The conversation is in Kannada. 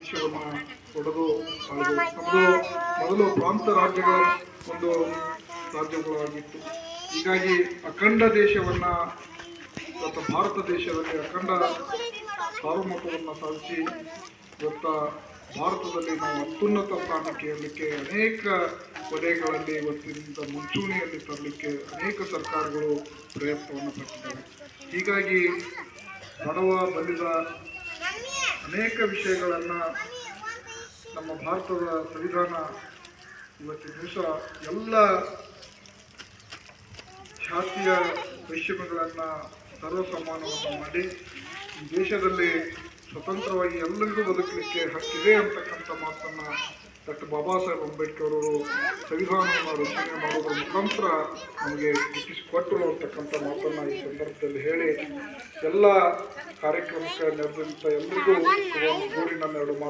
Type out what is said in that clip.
ದೇಶವನ್ನು ಒಡೆದು ಆಳಿದು. ನಮ್ಮದು ಮೊದಲು ಪ್ರಾಂತ ರಾಜ್ಯಗಳ ಒಂದು ರಾಜ್ಯಗಳಾಗಿತ್ತು. ಹೀಗಾಗಿ ಅಖಂಡ ದೇಶವನ್ನು ಇವತ್ತು ಭಾರತ ದೇಶದಲ್ಲಿ ಅಖಂಡ ಸಾರ್ವಭೌಮತ್ವವನ್ನು ಸಾಧಿಸಿ ಇವತ್ತು ಭಾರತದಲ್ಲಿ ನಾವು ಅತ್ಯುನ್ನತ ಸ್ಥಾನಕ್ಕೆ ಏರಲಿಕ್ಕೆ ಅನೇಕ ವಲಯಗಳಲ್ಲಿ ಇವತ್ತಿನಿಂದ ಮುಂಚೂಣಿಯಲ್ಲಿ ತರಲಿಕ್ಕೆ ಅನೇಕ ಸರ್ಕಾರಗಳು ಪ್ರಯತ್ನವನ್ನು ಪಟ್ಟಿದ್ದಾರೆ. ಹೀಗಾಗಿ ಬಡವ ಬಲ್ಲಿದ ಅನೇಕ ವಿಷಯಗಳನ್ನು ನಮ್ಮ ಭಾರತದ ಸಂವಿಧಾನ ಇವತ್ತಿನ ದಿವಸ ಎಲ್ಲ ಜಾತಿಯ ವೈಷಮ್ಯಗಳನ್ನು ಸರ್ವಸಮಾನವನ್ನು ಮಾಡಿ ಈ ದೇಶದಲ್ಲಿ ಸ್ವತಂತ್ರವಾಗಿ ಎಲ್ಲರಿಗೂ ಬದುಕಲಿಕ್ಕೆ ಹಕ್ಕಿದೆ ಅಂತಕ್ಕಂಥ ಮಾತನ್ನು ಡಾಕ್ಟರ್ ಬಾಬಾ ಸಾಹೇಬ್ ಅಂಬೇಡ್ಕರ್ ಅವರು ಸಂವಿಧಾನವನ್ನು ರಚನೆ ಮಾಡೋದ್ರ ಮುಖಾಂತರ ನಮಗೆ ಹುಟ್ಟಿಸಿಕೊಟ್ಟರು ಅಂತಕ್ಕಂಥ ಮಾತನ್ನು ಈ ಸಂದರ್ಭದಲ್ಲಿ ಹೇಳಿ ಎಲ್ಲ ಕಾರ್ಯಕ್ರಮಕ್ಕೆ ನೆರೆದಂಥ ಎಲ್ಲರಿಗೂ ಊರಿನ ಎರಡು ಮಾತು